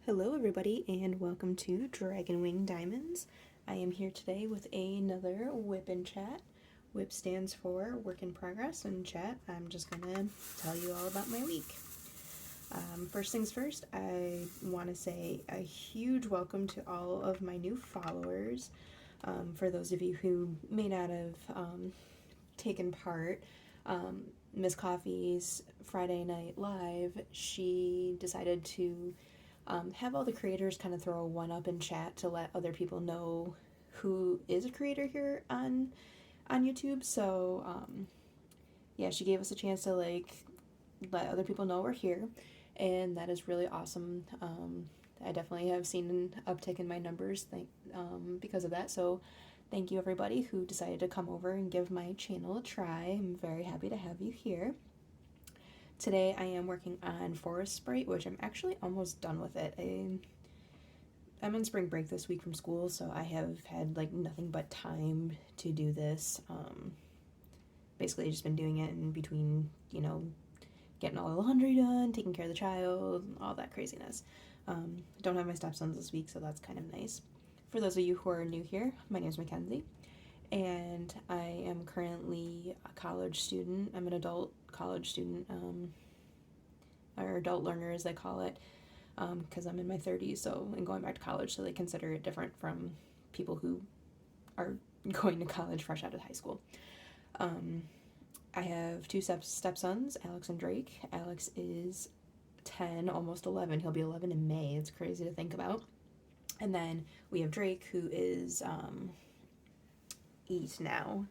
Hello, everybody, and welcome to Dragon Wing Diamonds. I am here today with another WIP in chat. WIP stands for Work in Progress, and chat, I'm just gonna tell you all about my week. First things first, I want to say a huge welcome to all of my new followers. For those of you who may not have taken part, Miss Coffee's Friday Night Live, she decided to have all the creators kind of throw a one up in chat to let other people know who is a creator here on YouTube. So yeah, she gave us a chance to let other people know we're here, and that is really awesome. I definitely have seen an uptick in my numbers because of that. So thank you everybody who decided to come over and give my channel a try. I'm very happy to have you here. Today I am working on Forest Sprite, which I'm actually almost done with it. I'm in spring break this week from school, so I have had nothing but time to do this. Basically, I've just been doing it in between, getting all the laundry done, taking care of the child, all that craziness. Don't have my stepsons this week, so that's kind of nice. For those of you who are new here, my name is Mackenzie, and I am currently a college student. I'm an adult college student, or adult learner as they call it, because I'm in my 30s, and going back to college, so they consider it different from people who are going to college fresh out of high school. I have two stepsons, Alex and Drake. Alex is 10, almost 11. He'll be 11 in May. It's crazy to think about. And then we have Drake, who is 8 now.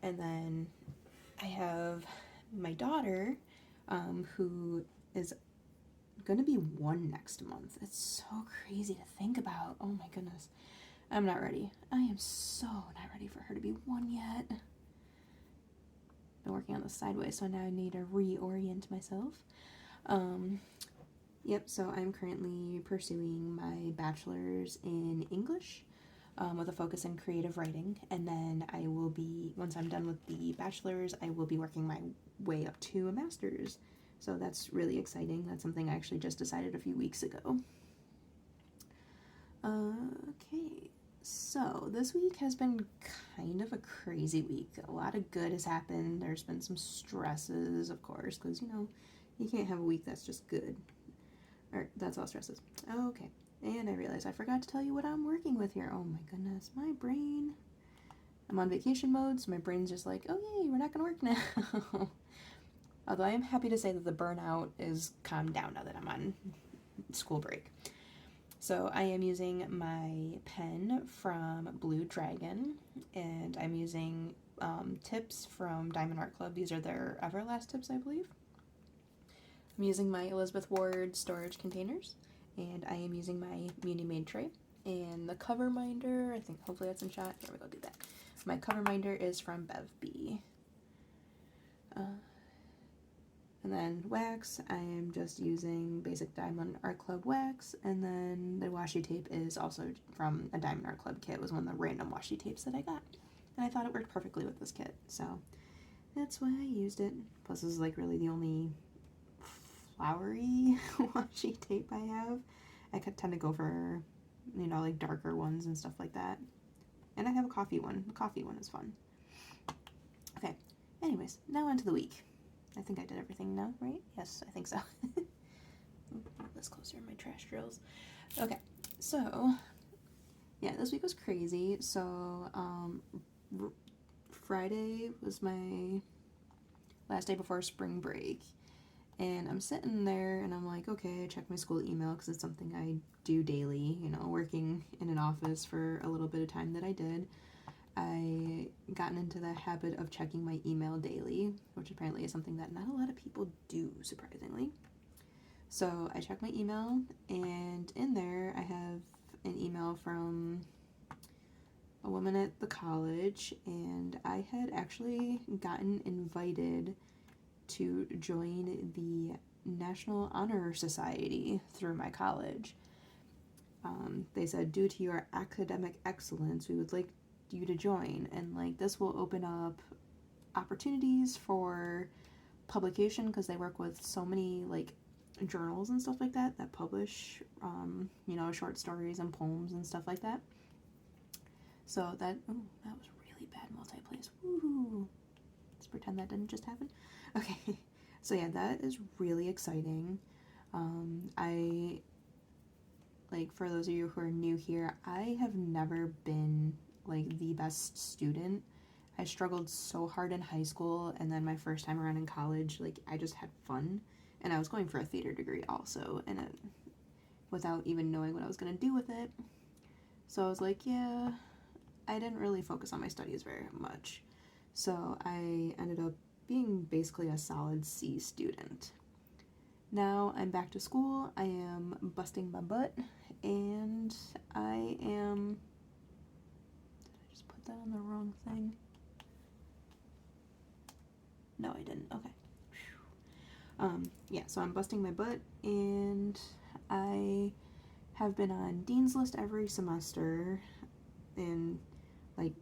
And then I have my daughter, who is gonna be 1 next month. It's so crazy to think about. Oh my goodness. I'm not ready. I am so not ready for her to be 1 yet. Been working on this sideways, so now I need to reorient myself. Yep, so I'm currently pursuing my bachelor's in English, with a focus in creative writing, and then I will be, once I'm done with the bachelor's, I will be working my way up to a master's. So that's really exciting. That's something I actually just decided a few weeks ago. Okay, so this week has been kind of a crazy week. A lot of good has happened. There's been some stresses, of course, because, you can't have a week that's just good. Or that's all stresses. Okay, and I realized I forgot to tell you what I'm working with here. Oh my goodness, my brain. I'm on vacation mode, so my brain's just like, oh yay, we're not gonna work now. Although I am happy to say that the burnout is calmed down now that I'm on school break. So I am using my pen from Blue Dragon, and I'm using tips from Diamond Art Club. These are their Everlast tips, I believe. I'm using my Elizabeth Ward storage containers, and I am using my Muni Made tray. And the cover minder, I think hopefully that's in shot. Here we go, do that. My cover minder is from Bev B. And then wax, I am just using basic Diamond Art Club wax, and then the washi tape is also from a Diamond Art Club kit. It was one of the random washi tapes that I got, and I thought it worked perfectly with this kit, so that's why I used it. Plus, this is really the only flowery washi tape I have. I tend to go for, darker ones and stuff like that. And I have a coffee one. The coffee one is fun. Okay, anyways, now on to the week. I think I did everything now, right? Yes, I think so. This closer, my trash drills. Okay, so, yeah, this week was crazy. So, Friday was my last day before spring break. And I'm sitting there and I'm like, okay, I check my school email because it's something I do daily, working in an office for a little bit of time that I did. I gotten into the habit of checking my email daily, which apparently is something that not a lot of people do, surprisingly. So I check my email, and in there I have an email from a woman at the college, and I had actually gotten invited to join the National Honor Society through my college. They said, due to your academic excellence, we would like you to join, and this will open up opportunities for publication because they work with so many journals and stuff like that publish, you know, short stories and poems and stuff like that. So that was really bad multi-place. Woohoo! Let's pretend that didn't just happen. Okay, so yeah, that is really exciting. I, like, for those of you who are new here, I have never been, like, the best student. I struggled so hard in high school, and then my first time around in college, like, I just had fun. And I was going for a theater degree also, and without even knowing what I was going to do with it. So I was like, yeah, I didn't really focus on my studies very much. So I ended up being basically a solid C student. Now I'm back to school, I am busting my butt, and I am... Did I just put that on the wrong thing? No, I didn't. Okay. Yeah, so I'm busting my butt, and I have been on Dean's List every semester, and, like,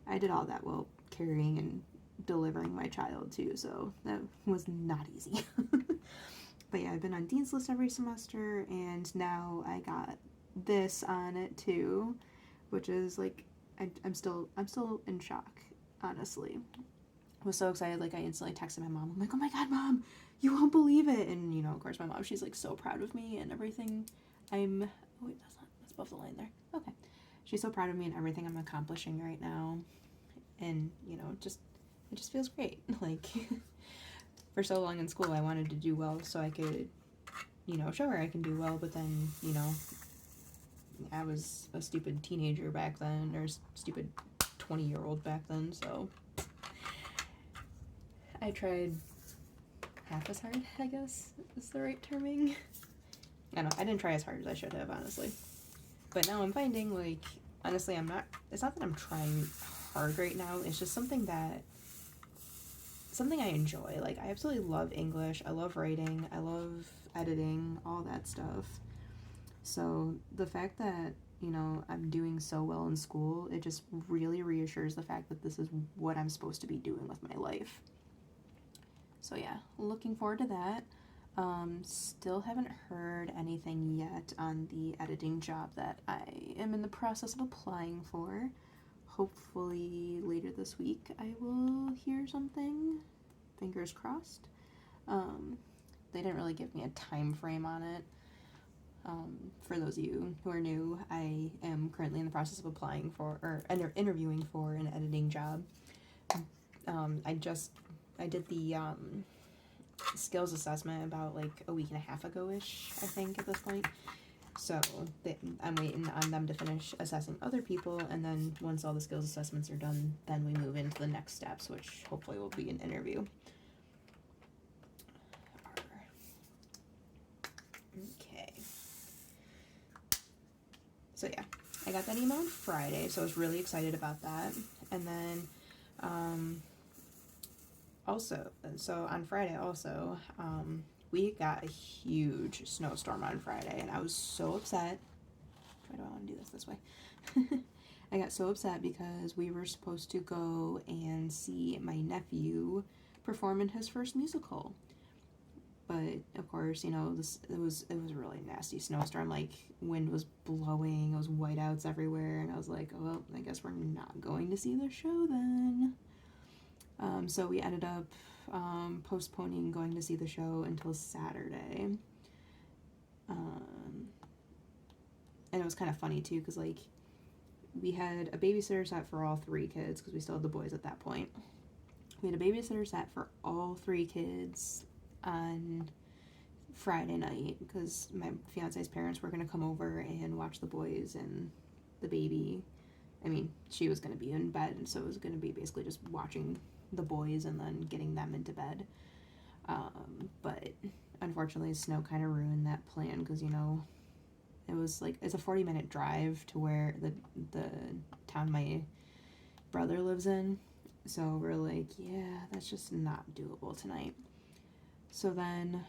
I did all that while carrying and delivering my child, too, so that was not easy. But yeah, I've been on Dean's List every semester, and now I got this on it, too, which is, like, I'm still in shock, honestly. I was so excited, like, I instantly texted my mom. I'm like, oh my god, Mom, you won't believe it. And, you know, of course, my mom, she's, like, so proud of me and everything. Oh, wait, that's above the line there. Okay. She's so proud of me and everything I'm accomplishing right now. And, you know, it just feels great. Like, for so long in school, I wanted to do well so I could, you know, show her I can do well. But then, you know, I was a stupid teenager back then, or stupid 20-year-old back then, so... I tried half as hard, I guess, is the right terming. I didn't try as hard as I should have, honestly. But now I'm finding, like, honestly, it's not that I'm trying hard right now, it's just something I enjoy. Like, I absolutely love English, I love writing, I love editing, all that stuff. So the fact that, you know, I'm doing so well in school, it just really reassures the fact that this is what I'm supposed to be doing with my life. So yeah, looking forward to that. Still haven't heard anything yet on the editing job that I am in the process of applying for. Hopefully later this week I will hear something. Fingers crossed. They didn't really give me a time frame on it. For those of you who are new, I am currently in the process of applying for, or interviewing for an editing job. I did the skills assessment about like a week and a half ago-ish, I think, at this point. So I'm waiting on them to finish assessing other people, and then once all the skills assessments are done, then we move into the next steps, which hopefully will be an interview. Okay. So yeah, I got that email on Friday, so I was really excited about that. And then also, so on Friday also, we got a huge snowstorm on Friday, and I was so upset. Why do I want to do this way? I got so upset because we were supposed to go and see my nephew perform in his first musical. But of course, you know, it was a really nasty snowstorm. Like, wind was blowing, it was whiteouts everywhere, and I was like, oh, well, I guess we're not going to see the show then. So we ended up postponing going to see the show until Saturday. And it was kind of funny too, because like we had a babysitter set for all 3 kids, because we still had the boys at that point. We had a babysitter set for all 3 kids on Friday night, because my fiance's parents were going to come over and watch the boys and the baby. I mean, she was going to be in bed, and so it was going to be basically just watching the boys and then getting them into bed. But unfortunately, snow kind of ruined that plan, because, you know, it was like, it's a 40-minute drive to where the town my brother lives in. So we're like, yeah, that's just not doable tonight. So then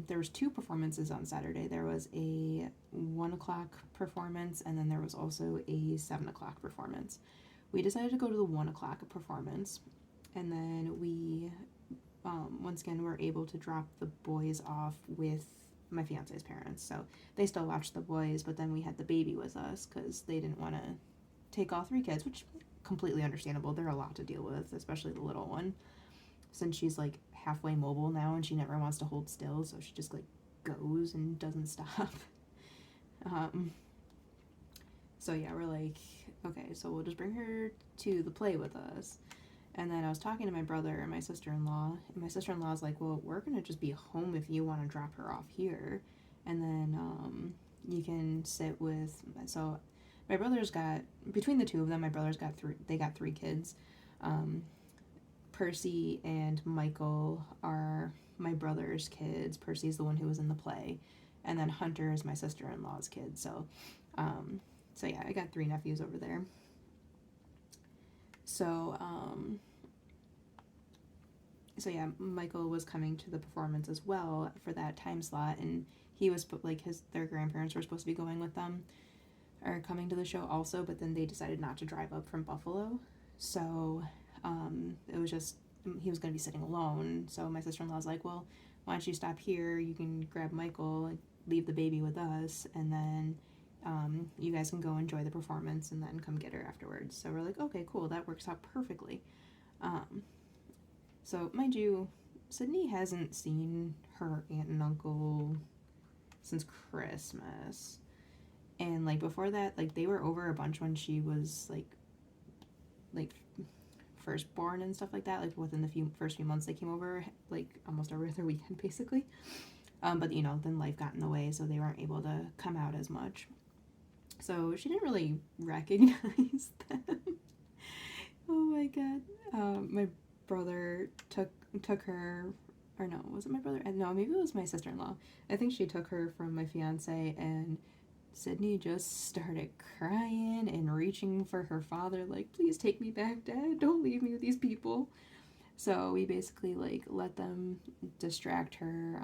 there was 2 performances on Saturday. There was a 1 o'clock performance, and then there was also a 7 o'clock performance. We decided to go to the 1 o'clock performance, and then we once again, we're able to drop the boys off with my fiance's parents. So they still watched the boys, but then we had the baby with us because they didn't want to take all 3 kids, which completely understandable. They're a lot to deal with, especially the little one, since she's like halfway mobile now and she never wants to hold still, so she just like goes and doesn't stop. So yeah, we're like, okay, so we'll just bring her to the play with us. And then I was talking to my brother and my sister-in-law, and my sister-in-law's like, well, we're gonna just be home if you want to drop her off here, and then you can sit with. So my brother's got, between the 2 of them, my brother's got 3 kids. Percy and Michael are my brother's kids. Percy's the one who was in the play, and then Hunter is my sister-in-law's kid. So yeah, I got 3 nephews over there. So yeah, Michael was coming to the performance as well for that time slot, and he was like their grandparents were supposed to be going with them or coming to the show also, but then they decided not to drive up from Buffalo. So it was just, he was going to be sitting alone. So my sister-in-law's like, well, why don't you stop here? You can grab Michael and leave the baby with us, and then you guys can go enjoy the performance and then come get her afterwards. So we're like, okay, cool, that works out perfectly. So mind you, Sydney hasn't seen her aunt and uncle since Christmas. And like before that, like they were over a bunch when she was like firstborn and stuff like that. Like within the first few months they came over like almost every other weekend basically. But you know, then life got in the way, so they weren't able to come out as much. So she didn't really recognize them. Oh my god. My brother took her, or no, was it my brother? No, maybe it was my sister-in-law. I think she took her from my fiance, and Sydney just started crying and reaching for her father, like, please take me back, Dad, don't leave me with these people. So we basically like let them distract her.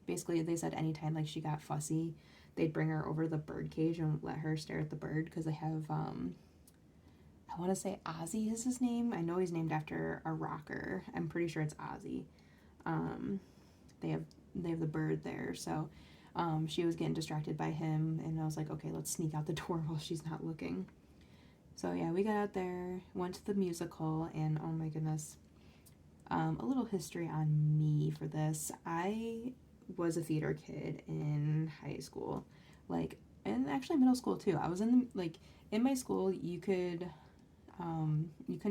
Basically they said anytime like she got fussy, they'd bring her over the bird cage and let her stare at the bird, because they have I want to say Ozzy is his name. I know he's named after a rocker. I'm pretty sure it's Ozzy. They have the bird there, so she was getting distracted by him, and I was like, okay, let's sneak out the door while she's not looking. So yeah, we got out there, went to the musical, and oh my goodness, a little history on me for this. I was a theater kid in high school, like, and actually middle school too. I was in my school, you couldn't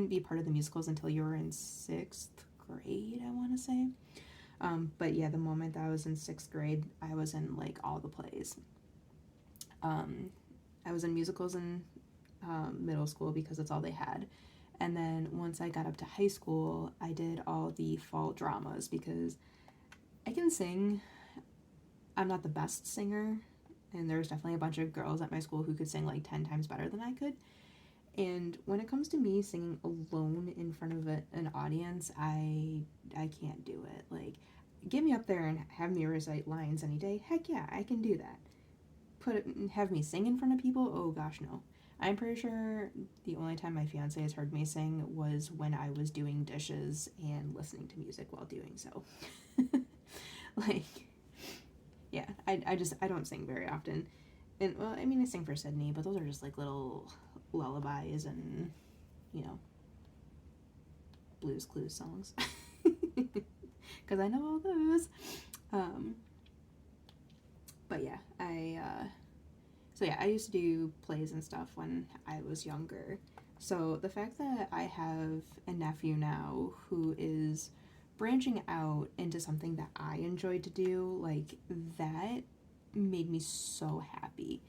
be part of the musicals until you were in 6th grade, I want to say. But yeah, the moment that I was in 6th grade, I was in like all the plays. I was in musicals in middle school because that's all they had. And then once I got up to high school, I did all the fall dramas because I can sing. I'm not the best singer, and there's definitely a bunch of girls at my school who could sing like 10 times better than I could. And when it comes to me singing alone in front of an audience, I can't do it. Like, get me up there and have me recite lines any day. Heck yeah, I can do that. Have me sing in front of people? Oh gosh, no. I'm pretty sure the only time my fiance has heard me sing was when I was doing dishes and listening to music while doing so. Like, yeah, I don't sing very often. And, well, I mean, I sing for Sydney, but those are just, like, little lullabies and, you know, Blues Clues songs. Because I know all those. But, yeah, I used to do plays and stuff when I was younger. So the fact that I have a nephew now who is branching out into something that I enjoy to do, like, that made me so happy.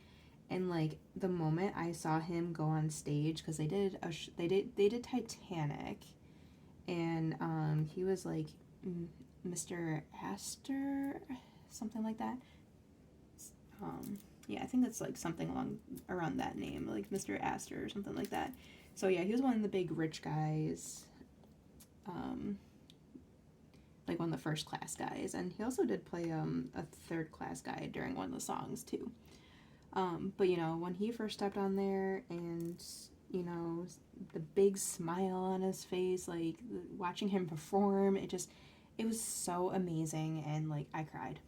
And like the moment I saw him go on stage, because they did Titanic, and he was like Mr. Astor, something like that. Yeah, I think that's like something around that name, like Mr. Astor or something like that. So yeah, he was one of the big rich guys, like one of the first class guys, and he also did play a third class guy during one of the songs too. But you know, when he first stepped on there, and you know, the big smile on his face, like watching him perform, it was so amazing, and like I cried.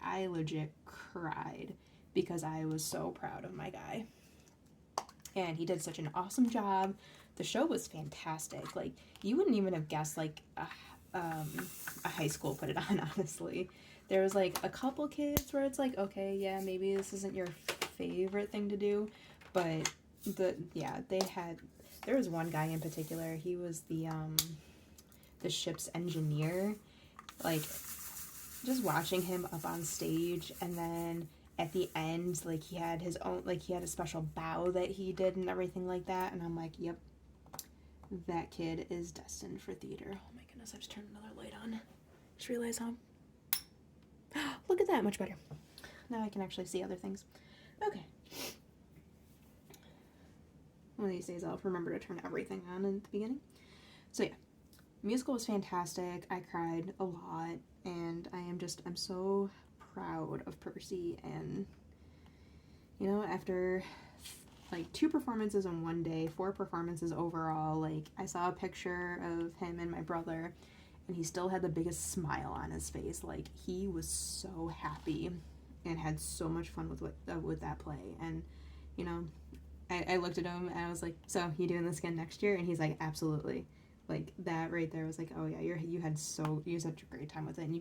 I legit cried because I was so proud of my guy. And he did such an awesome job. The show was fantastic. Like, you wouldn't even have guessed like a high school put it on, honestly. There was like a couple kids where it's like, okay, yeah, maybe this isn't your favorite thing to do, but there was one guy in particular. He was the ship's engineer. Like, just watching him up on stage, and then at the end, like, he had his own, like, he had a special bow that he did and everything like that, and I'm like, yep, that kid is destined for theater. Oh my goodness, I just turned another light on. Just realized how, look at that, much better. Now I can actually see other things. Okay. One of these days I'll remember to turn everything on at the beginning. So yeah, the musical was fantastic. I cried a lot, and I'm so proud of Percy. And you know, after like 2 performances in one day, 4 performances overall, like, I saw a picture of him and my brother, and he still had the biggest smile on his face. Like, he was so happy and had so much fun with that play. And you know, I looked at him and I was like, so you doing this again next year? And he's like, absolutely. Like, that right there was like, oh yeah, you had such a great time with it, and he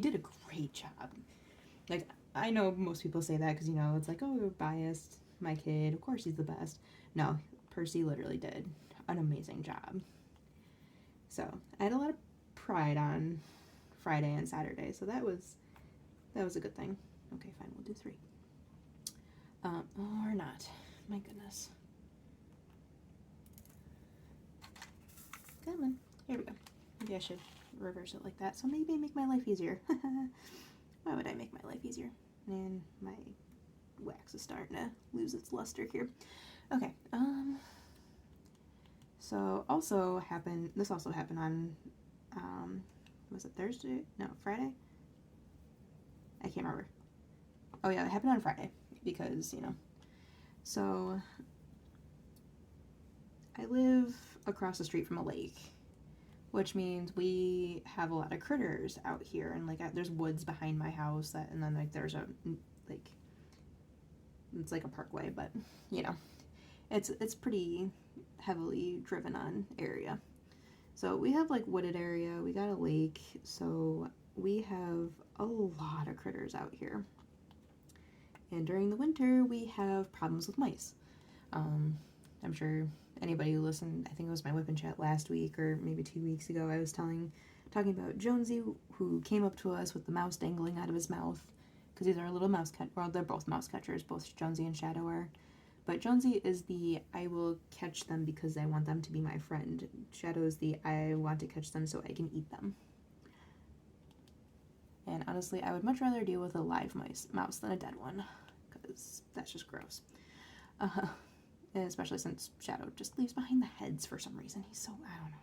did a great job. Like, I know most people say that because, you know, it's like, oh, you're biased, my kid, of course he's the best. No, Percy literally did an amazing job. So I had a lot of pride on Friday and Saturday, so that was a good thing. Okay, fine, we'll do 3. Or not. My goodness. Come on. Here we go. Maybe I should reverse it like that, so maybe make my life easier. Why would I make my life easier? And my wax is starting to lose its luster here. Okay, so this also happened on, was it Thursday? No, Friday? I can't remember. Oh yeah, it happened on Friday, because, you know, so I live across the street from a lake, which means we have a lot of critters out here, and like there's woods behind my house, and then like there's it's like a parkway, but you know, it's pretty heavily driven on area. So we have like wooded area, we got a lake, so we have a lot of critters out here. And during the winter, we have problems with mice. I'm sure anybody who listened, I think it was my WIP and chat last week or maybe 2 weeks ago, I was talking about Jonesy, who came up to us with the mouse dangling out of his mouth, because these are little mouse catchers. Well, they're both mouse catchers, both Jonesy and Shadow are. But Jonesy is the I will catch them because I want them to be my friend. Shadow is the I want to catch them so I can eat them. And honestly, I would much rather deal with a live mouse than a dead one, because that's just gross. And especially since Shadow just leaves behind the heads for some reason. He's so, I don't know.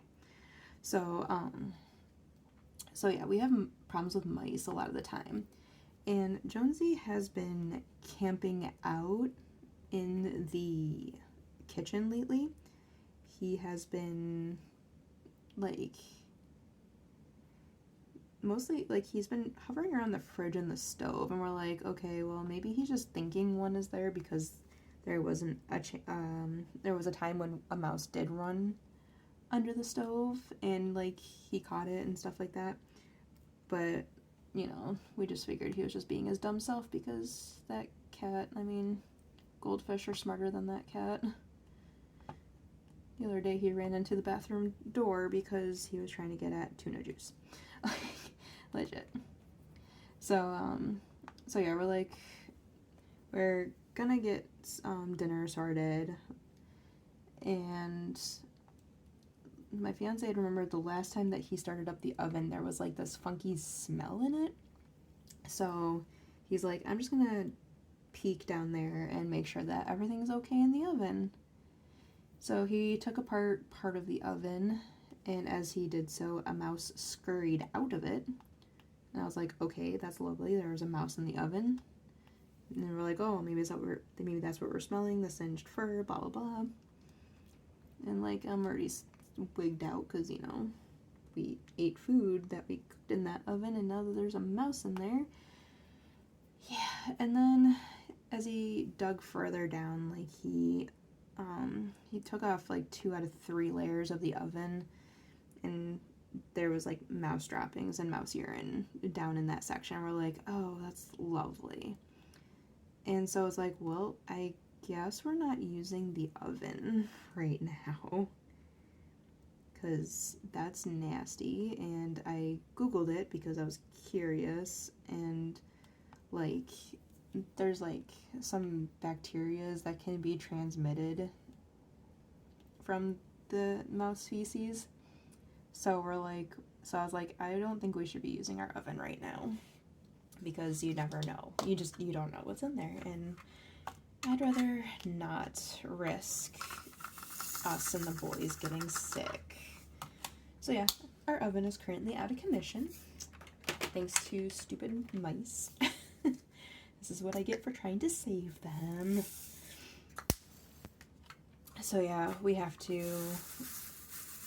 So yeah, we have problems with mice a lot of the time. And Jonesy has been camping out in the kitchen lately. He has been, like, mostly, like, he's been hovering around the fridge and the stove, and we're like, okay, well, maybe he's just thinking one is there, because there was a time when a mouse did run under the stove, and like he caught it and stuff like that. But you know, we just figured he was just being his dumb self, because that cat, I mean, goldfish are smarter than that cat. The other day he ran into the bathroom door because he was trying to get at tuna juice. Legit. So yeah, we're gonna get dinner sorted, and my fiance had remembered the last time that he started up the oven, there was like this funky smell in it. So he's like, I'm just gonna peek down there and make sure that everything's okay in the oven. So he took apart part of the oven, and as he did so, a mouse scurried out of it. And I was like, okay, that's lovely. There was a mouse in the oven. And then we're like, oh, maybe that's what we're smelling, the singed fur, blah, blah, blah. And, like, I'm already wigged out because, you know, we ate food that we cooked in that oven, and now that there's a mouse in there. Yeah, and then as he dug further down, like he took off like 2 out of 3 layers of the oven, and there was like mouse droppings and mouse urine down in that section. We're like, oh, that's lovely. And so it's like, well, I guess we're not using the oven right now, because that's nasty. And I googled it because I was curious, and like there's like some bacteria that can be transmitted from the mouse feces. So I was like, I don't think we should be using our oven right now, because you never know. You don't know what's in there, and I'd rather not risk us and the boys getting sick. So yeah, our oven is currently out of commission, thanks to stupid mice. This is what I get for trying to save them. So yeah, we have to...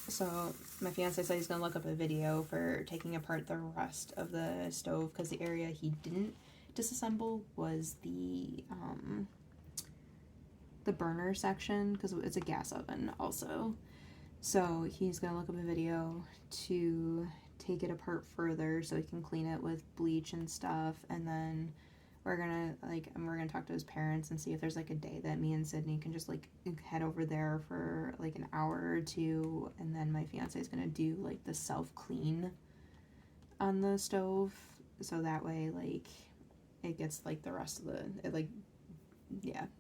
So my fiance said he's going to look up a video for taking apart the rest of the stove, because the area he didn't disassemble was the burner section, because it's a gas oven also. So he's going to look up a video to take it apart further so he can clean it with bleach and stuff, and then we're gonna talk to his parents and see if there's like a day that me and Sydney can just like head over there for like an hour or two, and then my fiance is gonna do like the self-clean on the stove, so that way like it gets like the rest of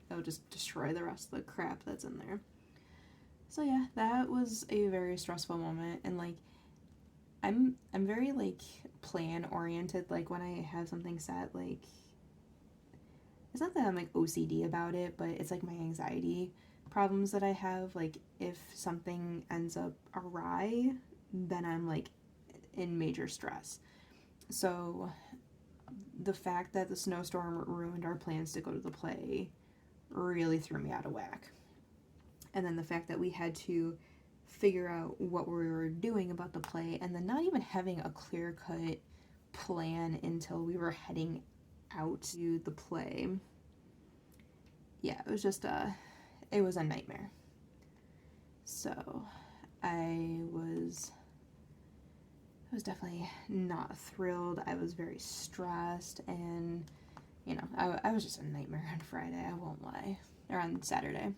it'll just destroy the rest of the crap that's in there. So yeah, that was a very stressful moment, and like I'm very like plan oriented. Like when I have something set, like it's not that I'm like OCD about it, but it's like my anxiety problems that I have. Like if something ends up awry, then I'm like in major stress. So the fact that the snowstorm ruined our plans to go to the play really threw me out of whack. And then the fact that we had to figure out what we were doing about the play, and then not even having a clear-cut plan until we were heading out to the play. Yeah, it was just it was a nightmare. So I was definitely not thrilled. I was very stressed, and you know, I was just a nightmare on Friday, I won't lie, or on Saturday.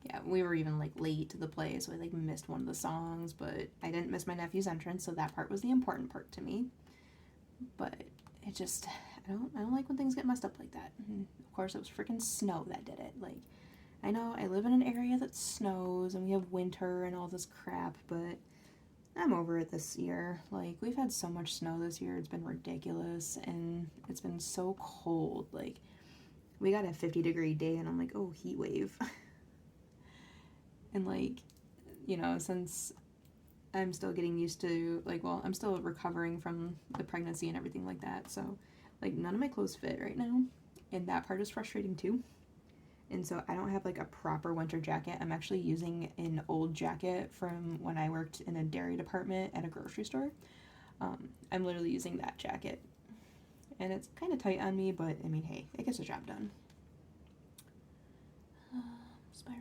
Yeah, we were even like late to the play, so I like missed one of the songs, but I didn't miss my nephew's entrance, so that part was the important part to me. But it just, I don't like when things get messed up like that. And of course, it was freaking snow that did it. Like, I know I live in an area that snows and we have winter and all this crap, but I'm over it this year. Like, we've had so much snow this year, it's been ridiculous, and it's been so cold. Like, we got a 50-degree day, and I'm like, oh, heat wave. And like, you know, since I'm still getting used to, like, well, I'm still recovering from the pregnancy and everything like that, so, like, none of my clothes fit right now, and that part is frustrating too. And so I don't have, like, a proper winter jacket. I'm actually using an old jacket from when I worked in a dairy department at a grocery store. I'm literally using that jacket, and it's kind of tight on me, but, I mean, hey, it gets the job done. Spirally.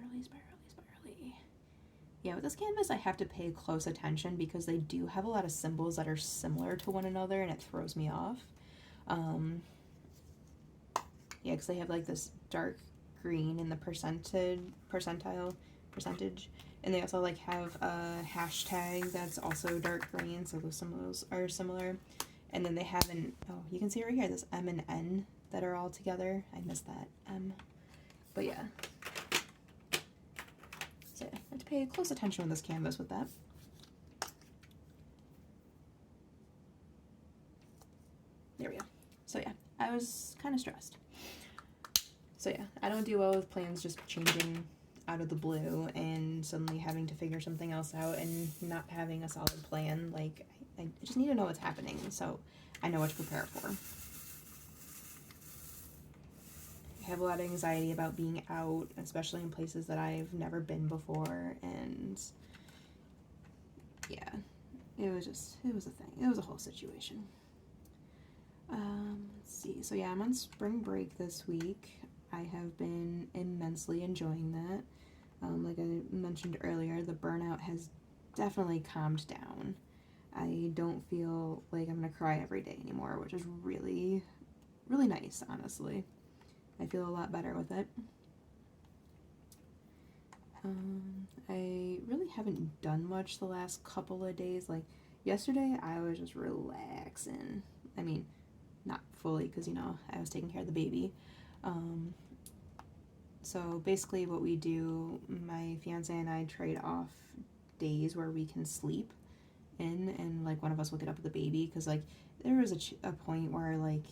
Yeah, with this canvas, I have to pay close attention because they do have a lot of symbols that are similar to one another, and it throws me off. Yeah, because they have like this dark green in the percentage, and they also like have a hashtag that's also dark green, so those symbols are similar. And then they have you can see right here, this M and N that are all together. I missed that M, but yeah. So I have to pay close attention on this canvas with that. There we go. So yeah, I was kind of stressed. So yeah, I don't do well with plans just changing out of the blue and suddenly having to figure something else out and not having a solid plan. Like, I just need to know what's happening so I know what to prepare for. I have a lot of anxiety about being out, especially in places that I've never been before, and yeah, it was a thing. It was a whole situation. Let's see. So yeah, I'm on spring break this week. I have been immensely enjoying that. Like I mentioned earlier, the burnout has definitely calmed down. I don't feel like I'm gonna cry every day anymore, which is really, really nice, honestly. I feel a lot better with it. I really haven't done much the last couple of days. Like yesterday, I was just relaxing. I mean, not fully because, you know, I was taking care of the baby. So basically what we do, my fiance and I trade off days where we can sleep in, and like one of us will get up with the baby, because like there was a point where like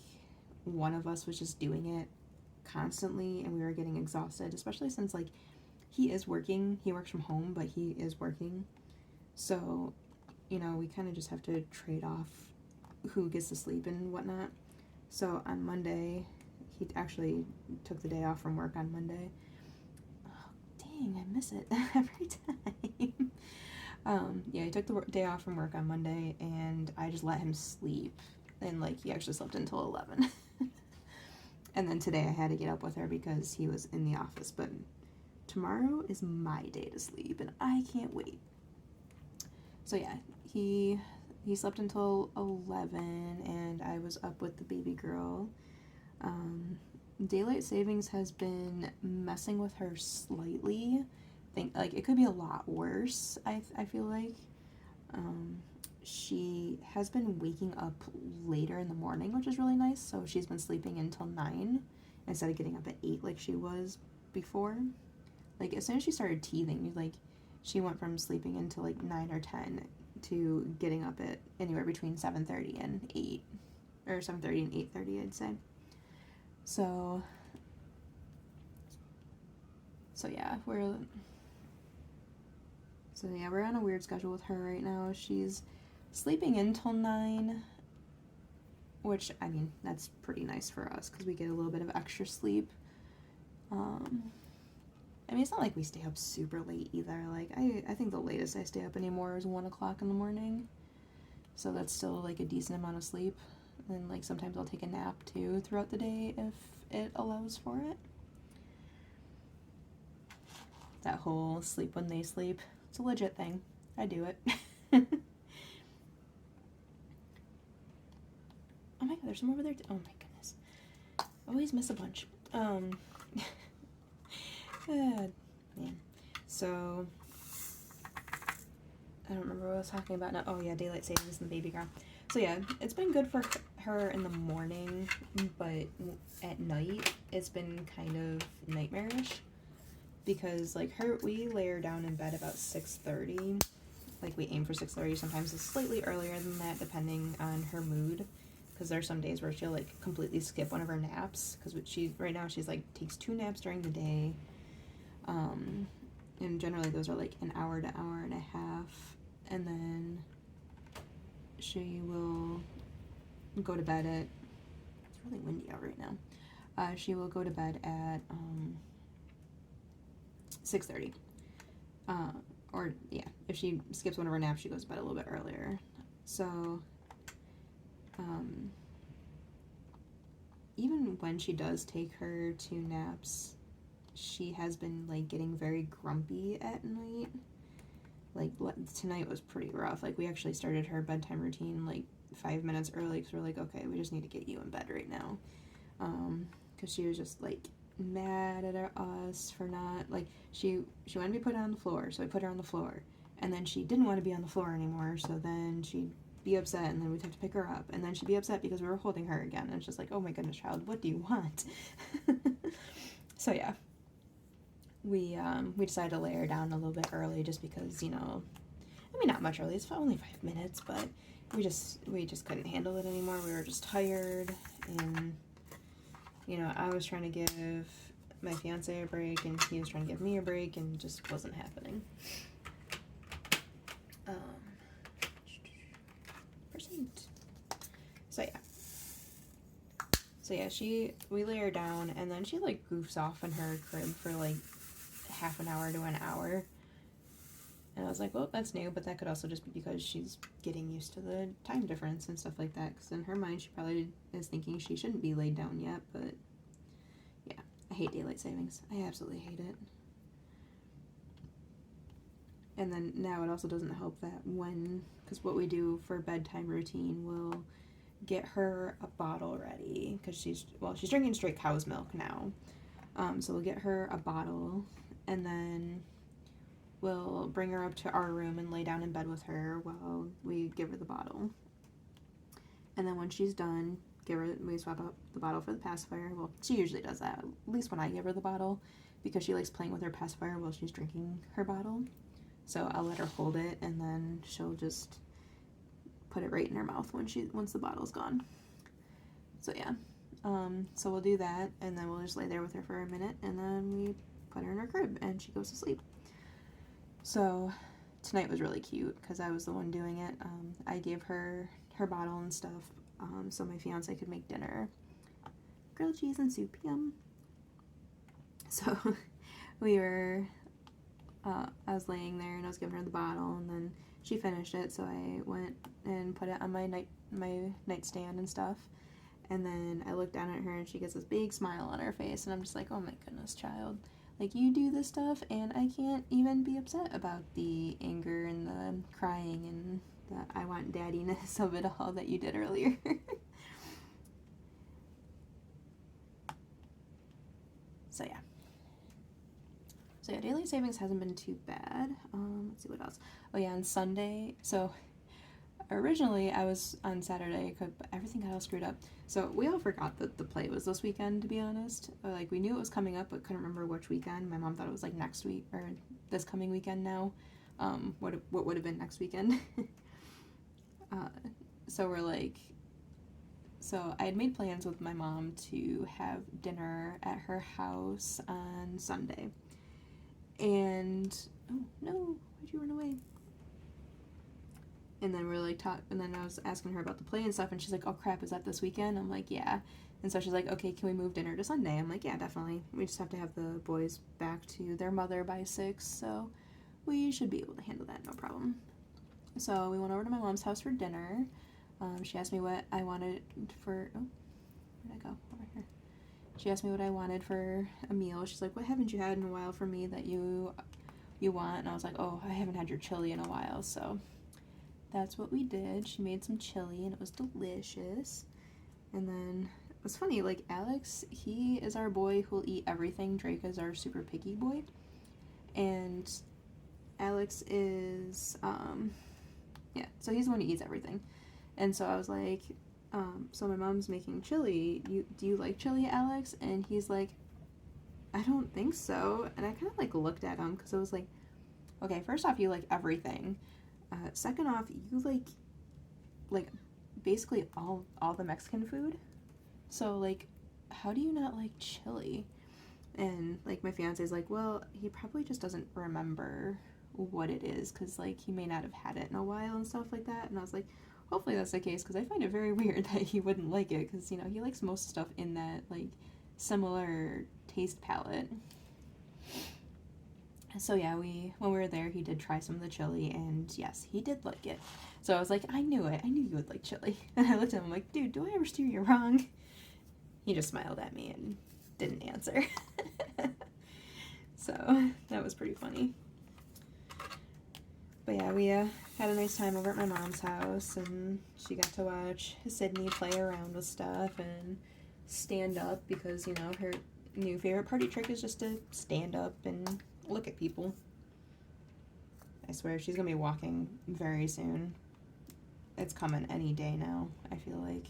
one of us was just doing it constantly and we were getting exhausted, especially since like he is working. He works from home, but he is working. So, you know, we kind of just have to trade off who gets to sleep and whatnot. So on Monday, he actually took the day off from work on Monday. Oh, dang, I miss it every time. Yeah, he took the day off from work on Monday, and I just let him sleep. And, like, he actually slept until 11. And then today I had to get up with her because he was in the office. But tomorrow is my day to sleep, and I can't wait. So, yeah, he slept until 11, and I was up with the baby girl. Daylight savings has been messing with her slightly. Like it could be a lot worse. I feel like she has been waking up later in the morning, which is really nice. So she's been sleeping until 9 instead of getting up at 8 like she was before. Like as soon as she started teething, like she went from sleeping until like 9 or 10 to getting up at anywhere between 7:30 and 8, or 7:30 and 8:30, I'd say. So yeah, we're on a weird schedule with her right now. She's sleeping until 9, which, I mean, that's pretty nice for us because we get a little bit of extra sleep. I mean, it's not like we stay up super late either. Like, I think the latest I stay up anymore is 1 o'clock in the morning. So that's still, like, a decent amount of sleep. And, like, sometimes I'll take a nap, too, throughout the day if it allows for it. That whole sleep when they sleep, it's a legit thing. I do it. Oh my god, there's some over there. Oh my goodness. I always miss a bunch. Man. So, I don't remember what I was talking about now. Oh yeah, daylight savings and the baby girl. So yeah, it's been good for her in the morning, but at night, it's been kind of nightmarish. Because, like, we lay her down in bed about 6:30. Like, we aim for 6:30. Sometimes it's slightly earlier than that, depending on her mood. Because there are some days where she'll, like, completely skip one of her naps. Because right now, she's, like, takes 2 naps during the day. And generally, those are, like, an hour to hour and a half. And then she will go to bed at... It's really windy out right now. She will go to bed at... 6:30. Or, yeah, if she skips one of her naps, she goes to bed a little bit earlier. So, even when she does take her 2 naps, she has been, like, getting very grumpy at night. Like, tonight was pretty rough. Like, we actually started her bedtime routine, like, 5 minutes early, because we're like, okay, we just need to get you in bed right now. Because she was just, like, mad at us for not, like, she wanted to be put on the floor, so I put her on the floor, and then she didn't want to be on the floor anymore, so then she'd be upset, and then we'd have to pick her up, and then she'd be upset because we were holding her again, and it's just like, oh my goodness, child, what do you want? So yeah, we decided to lay her down a little bit early, just because, you know, I mean, not much early, it's only 5 minutes, but we just couldn't handle it anymore. We were just tired, and you know, I was trying to give my fiance a break, and he was trying to give me a break, and it just wasn't happening. So yeah, we lay her down, and then she, like, goofs off in her crib for, like, half an hour to an hour. And I was like, well, that's new, but that could also just be because she's getting used to the time difference and stuff like that, because in her mind she probably is thinking she shouldn't be laid down yet. But yeah, I hate daylight savings. I absolutely hate it. And then now it also doesn't help that because what we do for bedtime routine will get her a bottle ready, because she's drinking straight cow's milk now. So we'll get her a bottle, and then we'll bring her up to our room and lay down in bed with her while we give her the bottle. And then when she's done, we swap out the bottle for the pacifier. Well, she usually does that, at least when I give her the bottle, because she likes playing with her pacifier while she's drinking her bottle. So I'll let her hold it, and then she'll just put it right in her mouth once the bottle's gone. So yeah, so we'll do that, and then we'll just lay there with her for a minute, and then we put her in her crib, and she goes to sleep. So tonight was really cute because I was the one doing it. I gave her her bottle and stuff, so my fiance could make dinner. Grilled cheese and soup, yum. So I was laying there and I was giving her the bottle, and then she finished it, so I went and put it on my nightstand and stuff. And then I looked down at her and she gets this big smile on her face, and I'm just like, oh my goodness, child. Like, you do this stuff and I can't even be upset about the anger and the crying and the I want daddiness of it all that you did earlier. So yeah, daily savings hasn't been too bad. Let's see what else. Oh yeah, on Sunday, so originally I was on Saturday, but everything got all screwed up. So we all forgot that the play was this weekend, to be honest. Like, we knew it was coming up, but couldn't remember which weekend. My mom thought it was like next week, or this coming weekend now. What would have been next weekend. So I had made plans with my mom to have dinner at her house on Sunday. And, oh no, why'd you run away? And then and then I was asking her about the play and stuff, and she's like, oh crap, is that this weekend? I'm like, yeah. And so she's like, okay, can we move dinner to Sunday? I'm like, yeah, definitely. We just have to have the boys back to their mother by 6, so we should be able to handle that, no problem. So we went over to my mom's house for dinner. She asked me what I wanted for, oh, where'd I go? Over here. She asked me what I wanted for a meal. She's like, what haven't you had in a while for me that you want? And I was like, oh, I haven't had your chili in a while, so that's what we did. She made some chili, and it was delicious. And then it was funny, like, Alex, he is our boy who'll eat everything. Drake is our super picky boy. And Alex is, so he's the one who eats everything. And so I was like, so my mom's making chili. Do you like chili, Alex? And he's like, I don't think so. And I kind of, like, looked at him, because I was like, okay, first off, you like everything. Second off, you like basically all the Mexican food. So, like, how do you not like chili? And, like, my fiance's like, well, he probably just doesn't remember what it is, because, like, he may not have had it in a while and stuff like that. And I was like, hopefully that's the case, because I find it very weird that he wouldn't like it, because, you know, he likes most stuff in that, like, similar taste palette. So yeah, when we were there, he did try some of the chili, and yes, he did like it. So I was like, I knew it. I knew you would like chili. And I looked at him, I'm like, dude, do I ever steer you wrong? He just smiled at me and didn't answer. So that was pretty funny. But yeah, we had a nice time over at my mom's house, and she got to watch Sydney play around with stuff and stand up, because, you know, her new favorite party trick is just to stand up and look at people. I swear, she's gonna be walking very soon. It's coming any day now, I feel like.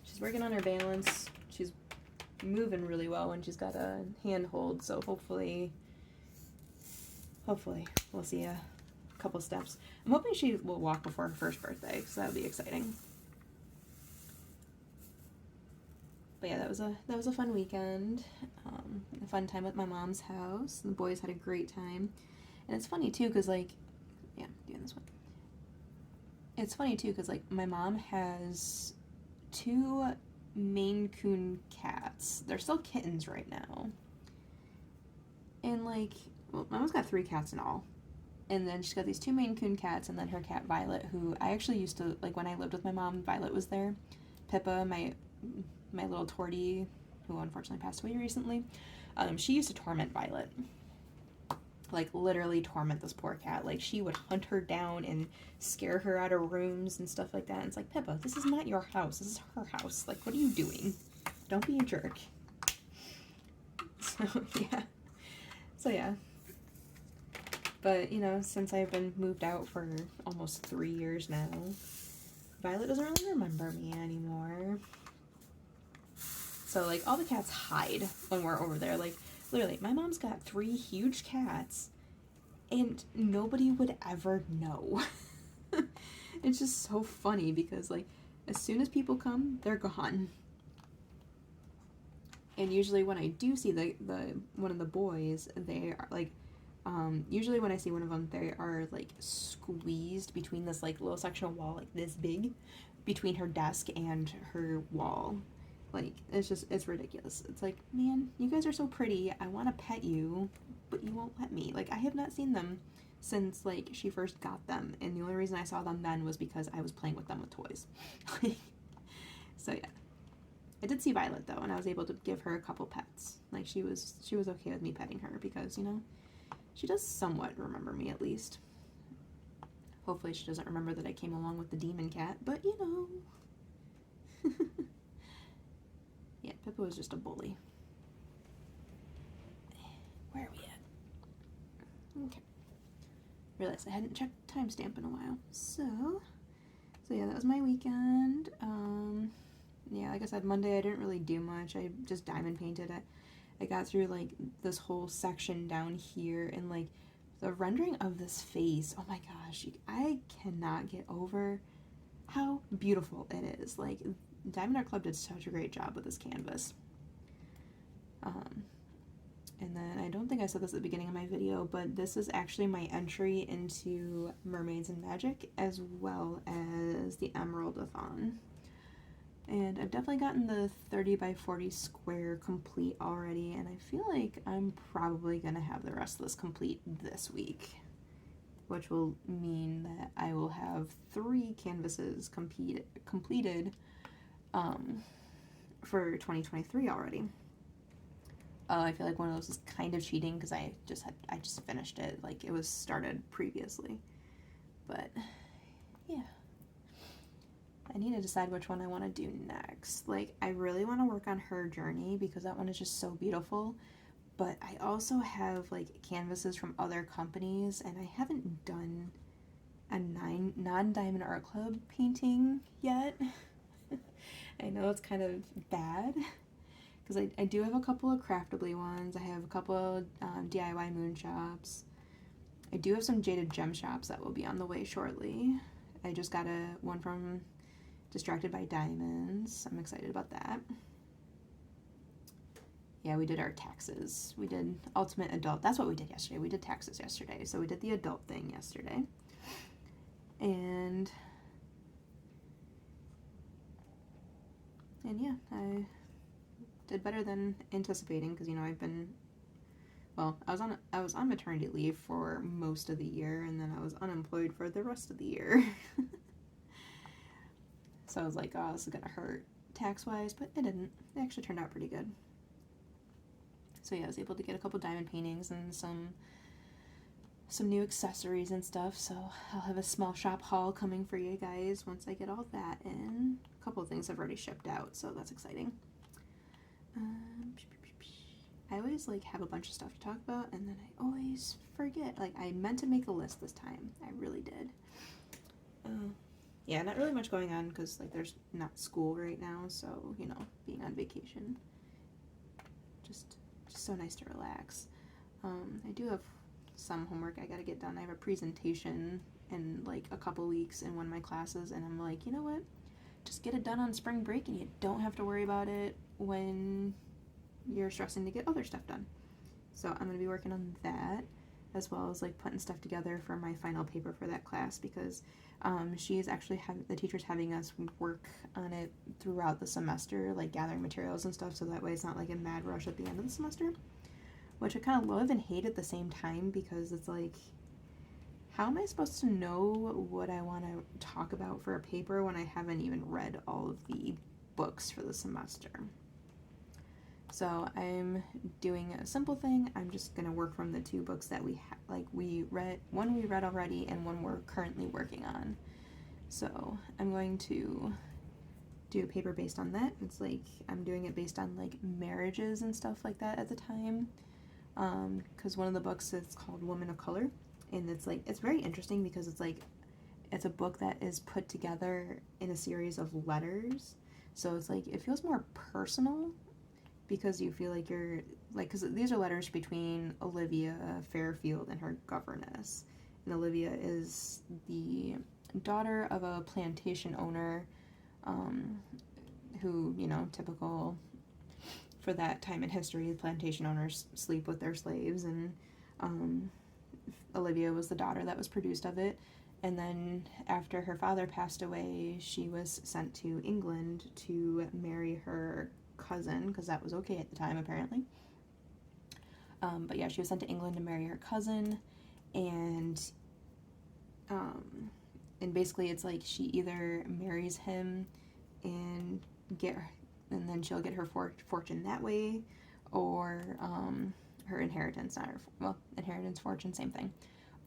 She's working on her balance. She's moving really well when she's got a handhold, so hopefully we'll see a couple steps. I'm hoping she will walk before her first birthday, because that would be exciting. But yeah, that was a fun weekend. A fun time at my mom's house. The boys had a great time. And it's funny too, because, like, yeah, I'm doing this one. It's funny too, because, like, my mom has 2 Maine Coon cats. They're still kittens right now. And, like, well, my mom's got 3 cats in all. And then she's got these 2 Maine Coon cats, and then her cat Violet, who I actually used to, like, when I lived with my mom, Violet was there. Pippa, my little tortie, who unfortunately passed away recently, she used to torment Violet. Like, literally torment this poor cat. Like, she would hunt her down and scare her out of rooms and stuff like that. And it's like, Pippa, this is not your house. This is her house. Like, what are you doing? Don't be a jerk. So, yeah. But, you know, since I've been moved out for almost 3 years now, Violet doesn't really remember me anymore. So, like, all the cats hide when we're over there. Like, literally, my mom's got 3 huge cats, and nobody would ever know. It's just so funny because, like, as soon as people come, they're gone. And usually when I do see the one of the boys, they are, like, usually when I see one of them, they are, like, squeezed between this, like, little section of wall, like, this big, between her desk and her wall. Like, it's ridiculous. It's like, man, you guys are so pretty. I want to pet you, but you won't let me. Like, I have not seen them since, like, she first got them. And the only reason I saw them then was because I was playing with them with toys. So, yeah. I did see Violet, though, and I was able to give her a couple pets. Like, she was okay with me petting her because, you know, she does somewhat remember me, at least. Hopefully she doesn't remember that I came along with the demon cat, but, you know. Yeah, Pippa was just a bully. Where are we at? Okay. Realized I hadn't checked timestamp in a while. So yeah, that was my weekend. Yeah, like I said, Monday I didn't really do much. I just diamond painted it. I got through, like, this whole section down here, and, like, the rendering of this face, oh my gosh, I cannot get over how beautiful it is. Like, Diamond Art Club did such a great job with this canvas. And then, I don't think I said this at the beginning of my video, but this is actually my entry into Mermaids and Magic, as well as the Emerald-a-thon. And I've definitely gotten the 30 by 40 square complete already, and I feel like I'm probably going to have the rest of this complete this week, which will mean that I will have 3 canvases completed for 2023 already. I feel like one of those is kind of cheating because I just finished it. Like, it was started previously. But, yeah. I need to decide which one I want to do next. Like, I really want to work on her journey because that one is just so beautiful. But I also have, like, canvases from other companies, and I haven't done a non-Diamond Art Club painting yet. I know it's kind of bad because I do have a couple of craftable ones. I have a couple of DIY moon shops. I do have some jaded gem shops that will be on the way shortly. I just got one from Distracted by Diamonds. I'm excited about that. Yeah, we did our taxes. We did Ultimate Adult. That's what we did yesterday. We did taxes yesterday. So we did the adult thing yesterday. And yeah, I did better than anticipating because, you know, I was on maternity leave for most of the year, and then I was unemployed for the rest of the year. So I was like, oh, this is gonna hurt tax-wise, but it didn't. It actually turned out pretty good. So yeah, I was able to get a couple diamond paintings and some new accessories and stuff, so I'll have a small shop haul coming for you guys once I get all that in. A couple of things have already shipped out, so that's exciting. I always, like, have a bunch of stuff to talk about, and then I always forget. Like, I meant to make a list this time. I really did. Yeah, not really much going on because, like, there's not school right now, so, you know, being on vacation. Just so nice to relax. I do have some homework I gotta get done. I have a presentation in, like, a couple weeks in one of my classes, and I'm like, you know what? Just get it done on spring break, and you don't have to worry about it when you're stressing to get other stuff done. So I'm going to be working on that, as well as, like, putting stuff together for my final paper for that class, because she is actually the teacher's having us work on it throughout the semester, like gathering materials and stuff, so that way it's not like a mad rush at the end of the semester, which I kind of love and hate at the same time, because it's like, how am I supposed to know what I want to talk about for a paper when I haven't even read all of the books for the semester? So I'm doing a simple thing. I'm just going to work from the two books that we read. One we read already and one we're currently working on. So I'm going to do a paper based on that. It's like I'm doing it based on like marriages and stuff like that at the time. Because one of the books is called Woman of Color, and it's very interesting because it's a book that is put together in a series of letters. So it's like it feels more personal because you feel like you're like, because these are letters between Olivia Fairfield and her governess, and Olivia is the daughter of a plantation owner, who, you know, typical for that time in history, plantation owners sleep with their slaves, and Olivia was the daughter that was produced of it. And then after her father passed away, she was sent to England to marry her cousin, because that was okay at the time, apparently. But yeah, she was sent to England to marry her cousin, and basically it's like she either marries him and then she'll get her fortune that way, or her inheritance, inheritance, fortune, same thing,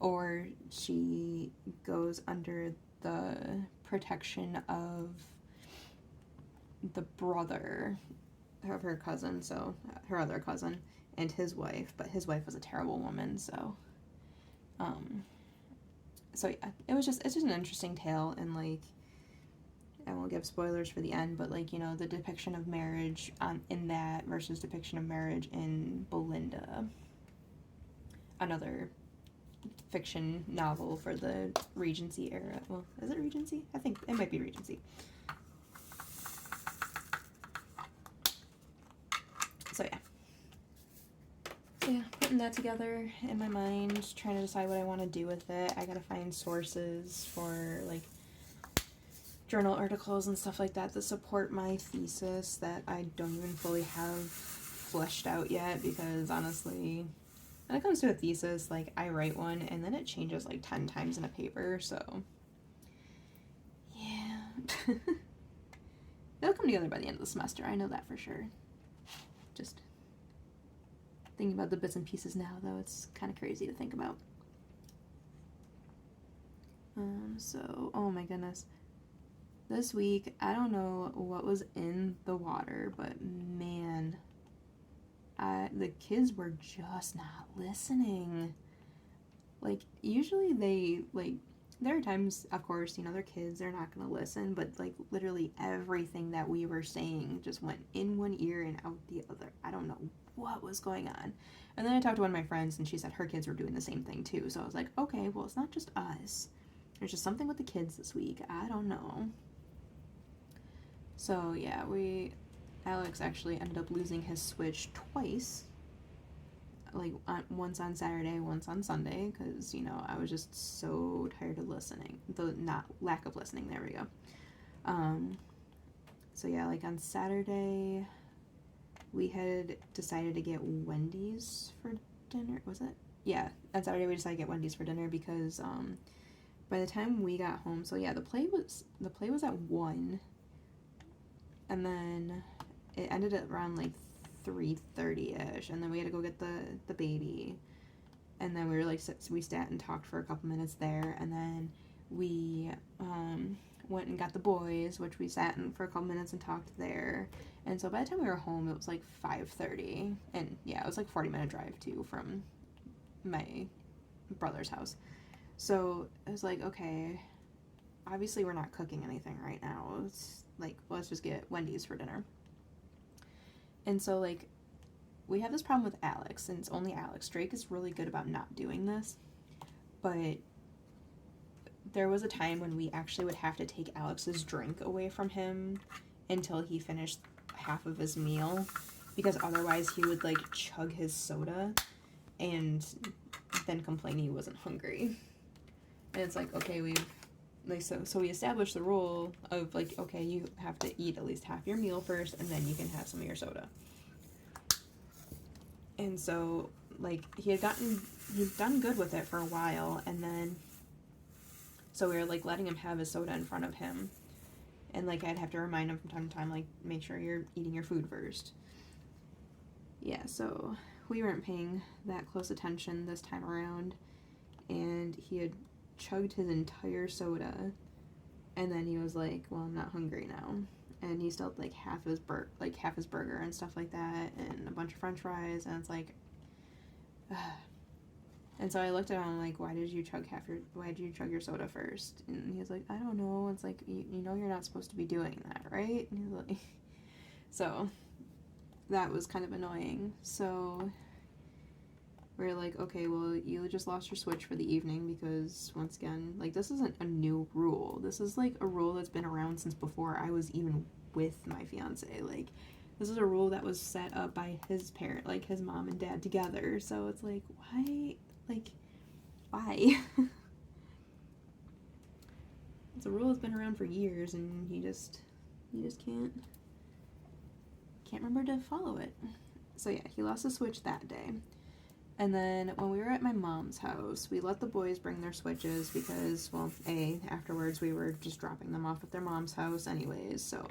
or she goes under the protection of the brother of her cousin, so her other cousin, and his wife, but his wife was a terrible woman, so yeah, it's just an interesting tale, and like, I won't give spoilers for the end, but like, you know, the depiction of marriage in that versus depiction of marriage in Belinda, another fiction novel for the Regency era. Well, is it Regency? I think it might be Regency. So yeah, putting that together in my mind, trying to decide what I want to do with it. I gotta find sources for like journal articles and stuff like that support my thesis that I don't even fully have fleshed out yet, because honestly, when it comes to a thesis, like, I write one and then it changes like 10 times in a paper, so yeah. It'll come together by the end of the semester, I know that for sure. Just thinking about the bits and pieces now, though, it's kind of crazy to think about. So, oh my goodness. This week, I don't know what was in the water, but man, the kids were just not listening. Like, usually there are times, of course, you know, they're kids, they're not going to listen, but like literally everything that we were saying just went in one ear and out the other. I don't know what was going on. And then I talked to one of my friends, and she said her kids were doing the same thing too. So I was like, okay, well, it's not just us. There's just something with the kids this week. I don't know. So yeah, Alex actually ended up losing his Switch twice. Like, once on Saturday, once on Sunday, because, you know, I was just so tired of listening. Lack of listening, there we go. So yeah, like on Saturday, we had decided to get Wendy's for dinner, was it? Yeah, on Saturday we decided to get Wendy's for dinner because, by the time we got home, so yeah, the play was at 1, and then it ended at around like 3:30ish, and then we had to go get the baby, and then we sat and talked for a couple minutes there, and then we went and got the boys, which we sat in for a couple minutes and talked there, and so by the time we were home, it was like 5:30, and yeah, it was like 40-minute drive too from my brother's house. So I was like, okay, obviously we're not cooking anything right now. Let's just get Wendy's for dinner. And so, like, we have this problem with Alex, and it's only Alex. Drake is really good about not doing this, but there was a time when we actually would have to take Alex's drink away from him until he finished half of his meal, because otherwise he would, like, chug his soda and then complain he wasn't hungry. And it's like, okay, so we established the rule of, like, okay, you have to eat at least half your meal first, and then you can have some of your soda. And so, like, he'd done good with it for a while, and then So we were, like, letting him have his soda in front of him. And, like, I'd have to remind him from time to time, like, make sure you're eating your food first. Yeah, so we weren't paying that close attention this time around. And he had chugged his entire soda. And then he was like, well, I'm not hungry now. And he still had, like, half his burger and stuff like that, and a bunch of french fries, and it's like, and so I looked at him like, why did you chug your soda first? And he was like, I don't know. It's like, you know you're not supposed to be doing that, right? And he was like, so that was kind of annoying. So we're like, okay, well, you just lost your Switch for the evening because, once again, like, this isn't a new rule. This is, like, a rule that's been around since before I was even with my fiance. Like, this is a rule that was set up by his parent, like, his mom and dad together. So it's like, why? Like, why? It's a rule that's been around for years, and you just can't remember to follow it. So yeah, he lost the Switch that day. And then when we were at my mom's house, we let the boys bring their Switches because, well, afterwards we were just dropping them off at their mom's house anyways, so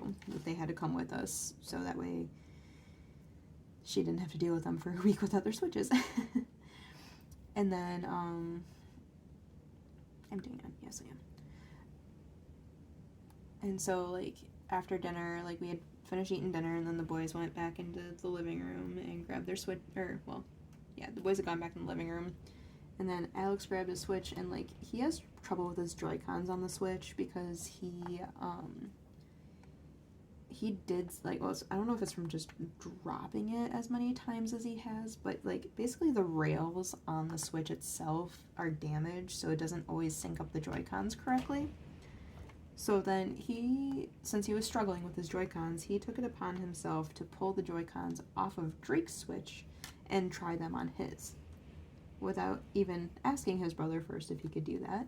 they had to come with us, so that way she didn't have to deal with them for a week without their Switches. And then, I'm doing it, yes I am. And so, like, after dinner, like, we had finished eating dinner, and then the boys went back into the living room and grabbed their Switch, the boys had gone back in the living room, and then Alex grabbed his Switch, and, like, he has trouble with his Joy-Cons on the Switch because he did, like, well, I don't know if it's from just dropping it as many times as he has, but, like, basically the rails on the Switch itself are damaged, so it doesn't always sync up the Joy-Cons correctly. So then since he was struggling with his Joy-Cons, he took it upon himself to pull the Joy-Cons off of Drake's Switch and try them on his, without even asking his brother first if he could do that.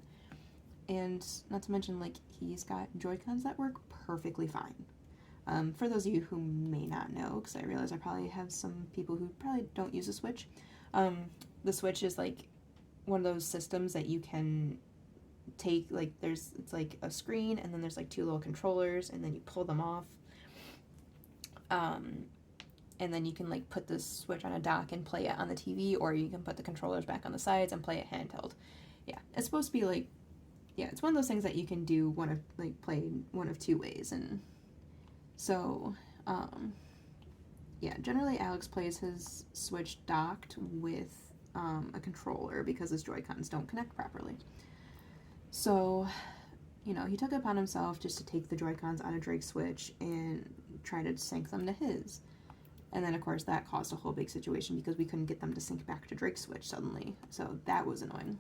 And not to mention, like, he's got Joy-Cons that work perfectly fine. For those of you who may not know, because I realize I probably have some people who probably don't use a Switch, the Switch is, like, one of those systems that you can take, like, it's like a screen, and then there's, like, two little controllers, and then you pull them off. And then you can, like, put the Switch on a dock and play it on the TV, or you can put the controllers back on the sides and play it handheld. Yeah, it's supposed to be, like, yeah, it's one of those things that you can do play one of two ways. And so, yeah, generally Alex plays his Switch docked with a controller because his Joy-Cons don't connect properly. So, you know, he took it upon himself just to take the Joy-Cons out of Drake's Switch and try to sync them to his. And then, of course, that caused a whole big situation because we couldn't get them to sync back to Drake's Switch suddenly. So that was annoying.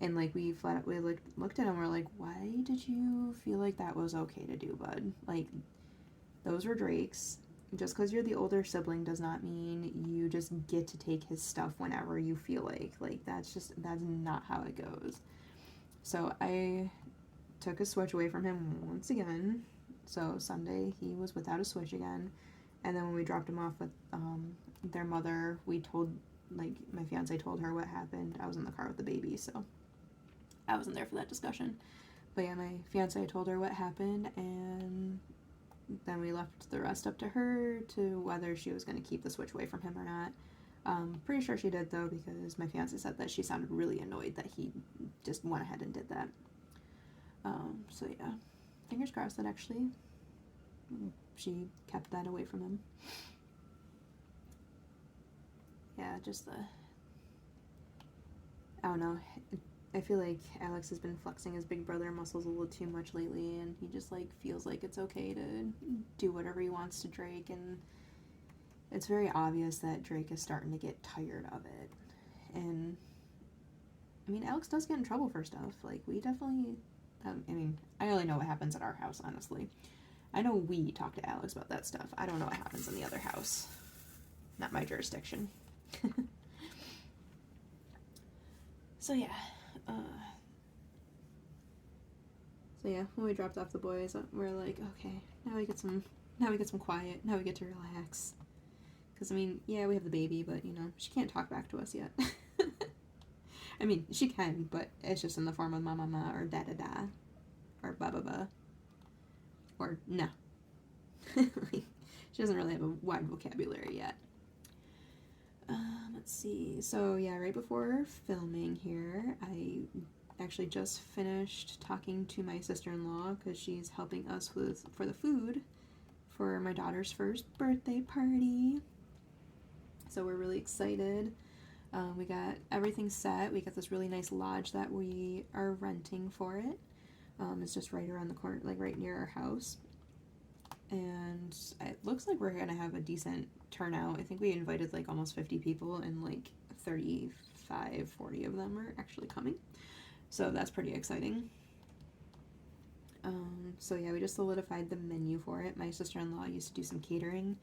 And, like, we looked at him and we're like, why did you feel like that was okay to do, bud? Like, those were Drake's. Just because you're the older sibling does not mean you just get to take his stuff whenever you feel like. Like, that's not how it goes. So I took his Switch away from him once again. So Sunday, he was without a Switch again. And then when we dropped him off with their mother, my fiance told her what happened. I was in the car with the baby, so I wasn't there for that discussion. But yeah, my fiance told her what happened, and then we left the rest up to her to whether she was going to keep the Switch away from him or not. Pretty sure she did, though, because my fiance said that she sounded really annoyed that he just went ahead and did that. So yeah, fingers crossed that actually she kept that away from him. Yeah, I don't know. I feel like Alex has been flexing his big brother muscles a little too much lately, and he just, like, feels like it's okay to do whatever he wants to Drake, and it's very obvious that Drake is starting to get tired of it. And, I mean, Alex does get in trouble for stuff. Like, we definitely, I only know what happens at our house, honestly. I know we talk to Alex about that stuff. I don't know what happens in the other house. Not my jurisdiction. So yeah. When we dropped off the boys, we're like, okay, now we get some quiet. Now we get to relax. Because, I mean, yeah, we have the baby, but, you know, she can't talk back to us yet. I mean, she can, but it's just in the form of ma or da or ba or no. Like, she doesn't really have a wide vocabulary yet. Let's see. So yeah, right before filming here, I actually just finished talking to my sister-in-law because she's helping us for the food for my daughter's first birthday party. So we're really excited. We got everything set. We got this really nice lodge that we are renting for it. It's just right around the corner, like right near our house. And it looks like we're gonna have a decent turnout. I think we invited like almost 50 people, and like 40 of them are actually coming. So that's pretty exciting. So yeah, we just solidified the menu for it. My sister-in-law used to do some catering,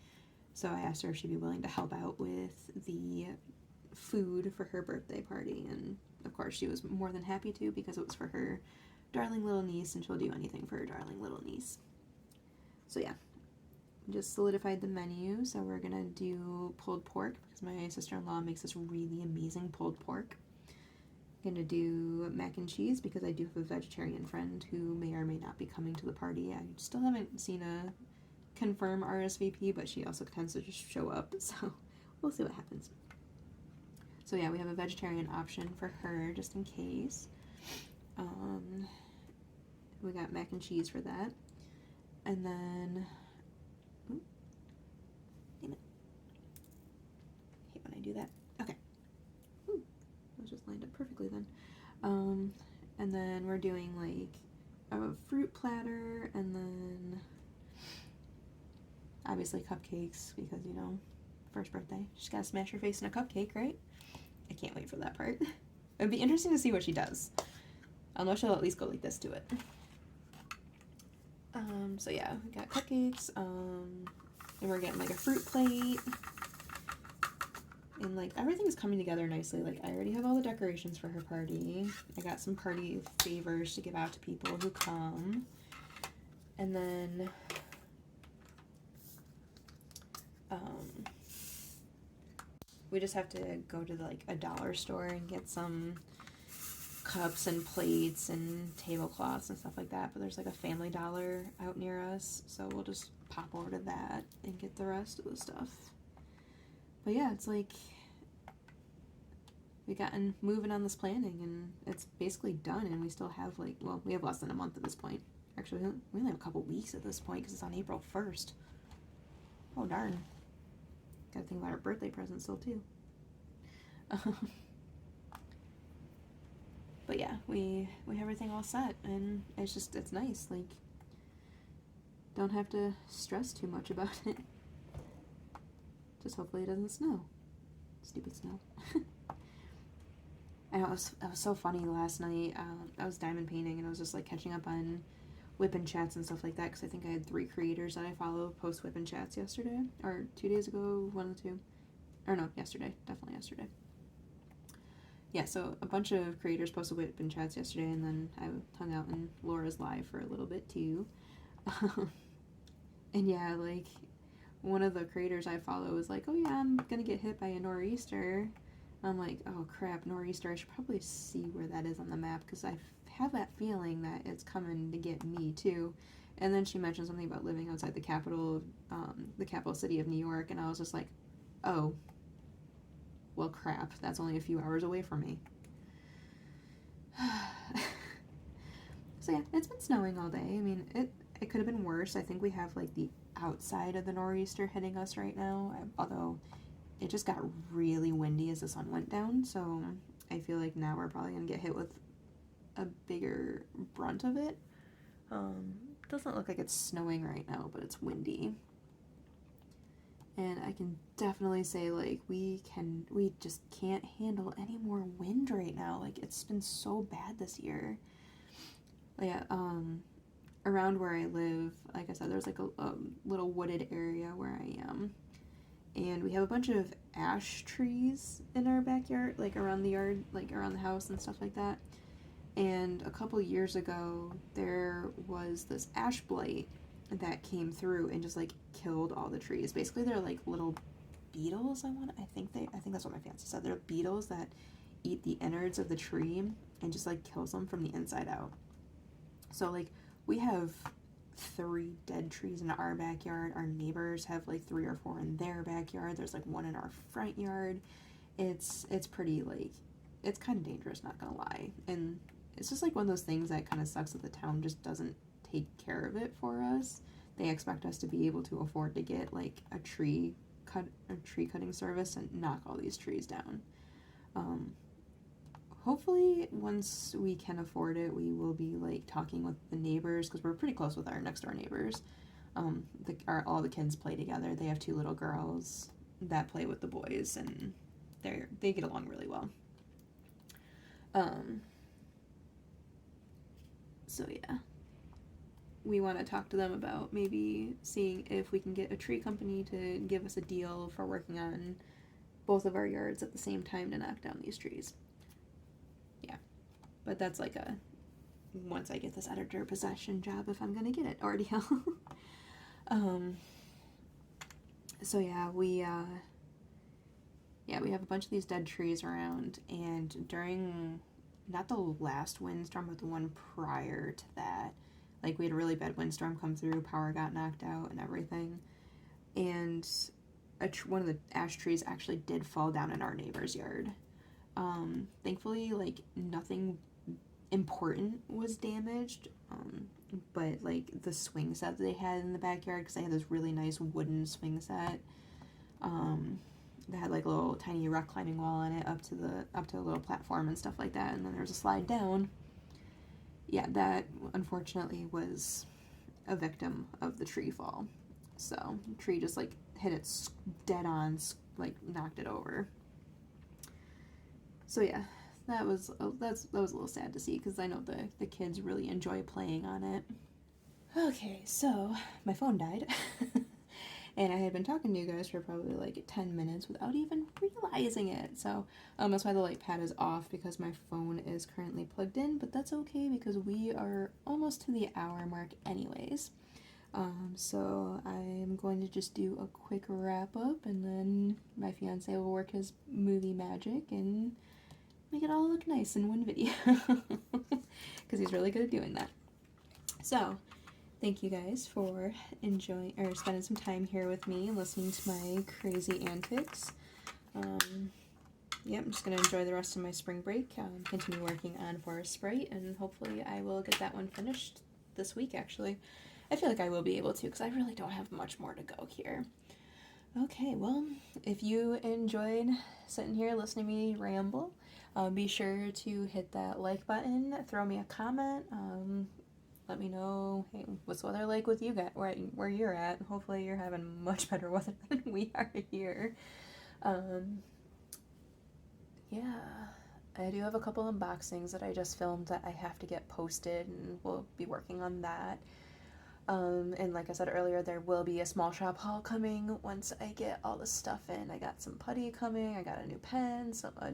so I asked her if she'd be willing to help out with the food for her birthday party, and of course she was more than happy to, because it was for her darling little niece, and she'll do anything for her darling little niece. So yeah, just solidified the menu. So we're gonna do pulled pork because my sister-in-law makes this really amazing pulled pork. I'm gonna do mac and cheese because I do have a vegetarian friend who may or may not be coming to the party. I still haven't seen a confirm RSVP, but she also tends to just show up, so we'll see what happens. So yeah, we have a vegetarian option for her just in case. We got mac and cheese for that. And then, damn it, I hate when I do that. Okay, that was just lined up perfectly then. And then we're doing like a fruit platter, and then obviously cupcakes, because you know, first birthday, she's gotta smash her face in a cupcake, right? I can't wait for that part. It'd be interesting to see what she does. I'll know she'll at least go like this to it. So yeah, we got cupcakes, and we're getting like a fruit plate, and like everything's coming together nicely. Like I already have all the decorations for her party. I got some party favors to give out to people who come, and then we just have to go to like a dollar store and get some cups and plates and tablecloths and stuff like that, but there's like a Family Dollar out near us, so we'll just pop over to that and get the rest of the stuff. But yeah, it's like we gotten moving on this planning, and it's basically done, and we still have like, well, we have less than a month at this point. Actually, we only have a couple weeks at this point because it's on April 1st. Oh darn. Gotta think about our birthday present still too. But yeah, we have everything all set, and it's nice. Like, don't have to stress too much about it. Just hopefully it doesn't snow. Stupid snow. I know, it was so funny last night. I was diamond painting, and I was just like catching up on WIP and chats and stuff like that, because I think I had 3 creators that I follow post WIP and chats yesterday, or 2 days ago, one of the 2. Or no, yesterday, definitely yesterday. Yeah, so a bunch of creators posted WIP and chats yesterday, and then I hung out in Laura's live for a little bit too. And yeah, like, one of the creators I follow was like, oh yeah, I'm gonna get hit by a nor'easter. I'm like, oh crap, nor'easter, I should probably see where that is on the map, because I have that feeling that it's coming to get me too. And then she mentioned something about living outside the capital city of New York, and I was just like, oh, well crap, that's only a few hours away from me. So yeah, it's been snowing all day. I mean, it could have been worse. I think we have like the outside of the nor'easter hitting us right now, although it just got really windy as the sun went down, so I feel like now we're probably gonna get hit with a bigger brunt of it. Doesn't look like it's snowing right now, but it's windy. And I can definitely say, like, we just can't handle any more wind right now. Like, it's been so bad this year. Yeah, around where I live, like I said, there's like a little wooded area where I am. And we have a bunch of ash trees in our backyard, like around the yard, like around the house and stuff like that. And a couple years ago, there was this ash blight that came through and just like killed all the trees. Basically, they're like little beetles. I think that's what my fiance said. They're beetles that eat the innards of the tree and just like kills them from the inside out. So like we have 3 dead trees in our backyard. Our neighbors have like 3 or 4 in their backyard. There's like 1 in our front yard. It's pretty, like, it's kind of dangerous, not gonna lie. And it's just like one of those things that kind of sucks that the town just doesn't take care of it for us. They expect us to be able to afford to get like a tree cutting service and knock all these trees down. Hopefully once we can afford it, we will be like talking with the neighbors, because we're pretty close with our next door neighbors. All the kids play together. They have 2 little girls that play with the boys, and they get along really well. So yeah, we want to talk to them about maybe seeing if we can get a tree company to give us a deal for working on both of our yards at the same time to knock down these trees. Yeah, but that's like a once I get this editor possession job, if I'm gonna get it, ordeal. So yeah, we have a bunch of these dead trees around, and during not the last windstorm, but the one prior to that, like we had a really bad windstorm come through, power got knocked out and everything, and one of the ash trees actually did fall down in our neighbor's yard. Thankfully, like nothing important was damaged, but like the swing set that they had in the backyard, because they had this really nice wooden swing set, that had like a little tiny rock climbing wall on it up to the little platform and stuff like that, and then there was a slide down. Yeah, that unfortunately was a victim of the tree fall. So the tree just like hit it dead on, like knocked it over. So yeah, that was a little sad to see, because I know the kids really enjoy playing on it. Okay, so my phone died. And I had been talking to you guys for probably like 10 minutes without even realizing it. So that's why the light pad is off, because my phone is currently plugged in, but that's okay because we are almost to the hour mark anyways. So I'm going to just do a quick wrap up, and then my fiance will work his movie magic and make it all look nice in one video, because he's really good at doing that. So thank you guys for enjoying or spending some time here with me and listening to my crazy antics. I'm just going to enjoy the rest of my spring break, continue working on Forest Sprite, and hopefully I will get that one finished this week, actually. I feel like I will be able to, because I really don't have much more to go here. Okay, well, if you enjoyed sitting here listening to me ramble, be sure to hit that like button, throw me a comment, let me know, hey, what's the weather like with you guys, where you're at. Hopefully you're having much better weather than we are here. Yeah, I do have a couple unboxings that I just filmed that I have to get posted, and we'll be working on that. And like I said earlier, there will be a small shop haul coming once I get all the stuff in. I got some putty coming, I got a new pen, a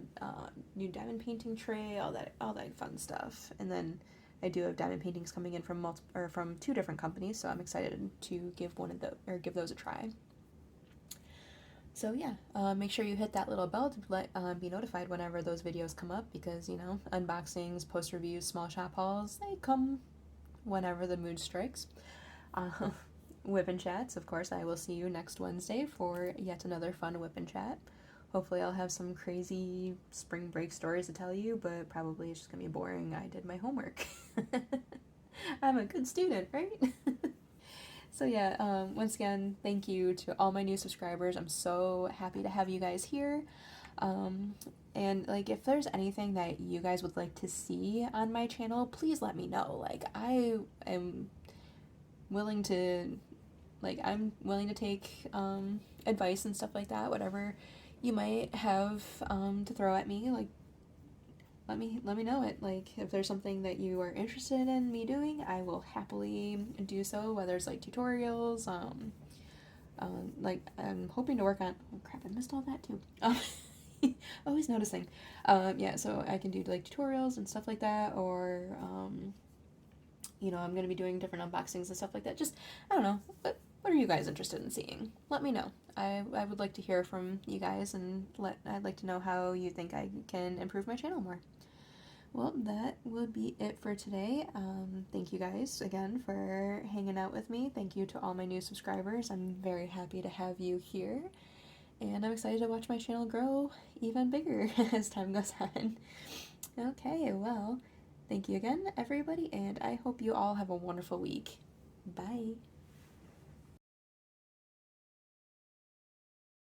new diamond painting tray, all that fun stuff. And then I do have diamond paintings coming in from 2 different companies, so I'm excited to give those a try. So yeah, make sure you hit that little bell to be notified whenever those videos come up, because, you know, unboxings, post reviews, small shop hauls, they come whenever the mood strikes. Whip and chats, of course, I will see you next Wednesday for yet another fun whip and chat. Hopefully I'll have some crazy spring break stories to tell you, but probably it's just gonna be boring. I did my homework. I'm a good student, right? So yeah, once again, thank you to all my new subscribers. I'm so happy to have you guys here. And like, if there's anything that you guys would like to see on my channel, please let me know. Like, I'm willing to take advice and stuff like that. Whatever you might have to throw at me, like, let me know it. Like, if there's something that you are interested in me doing, I will happily do so, whether it's like tutorials, like I'm hoping to work on, oh crap, I missed all that too. Always noticing. Yeah, so I can do like tutorials and stuff like that, or you know, I'm gonna be doing different unboxings and stuff like that. Just, I don't know, but what are you guys interested in seeing? Let me know. I would like to hear from you guys, and I'd like to know how you think I can improve my channel more. Well, that would be it for today. Thank you guys again for hanging out with me. Thank you to all my new subscribers. I'm very happy to have you here, and I'm excited to watch my channel grow even bigger as time goes on. Okay, well, thank you again, everybody, and I hope you all have a wonderful week. Bye.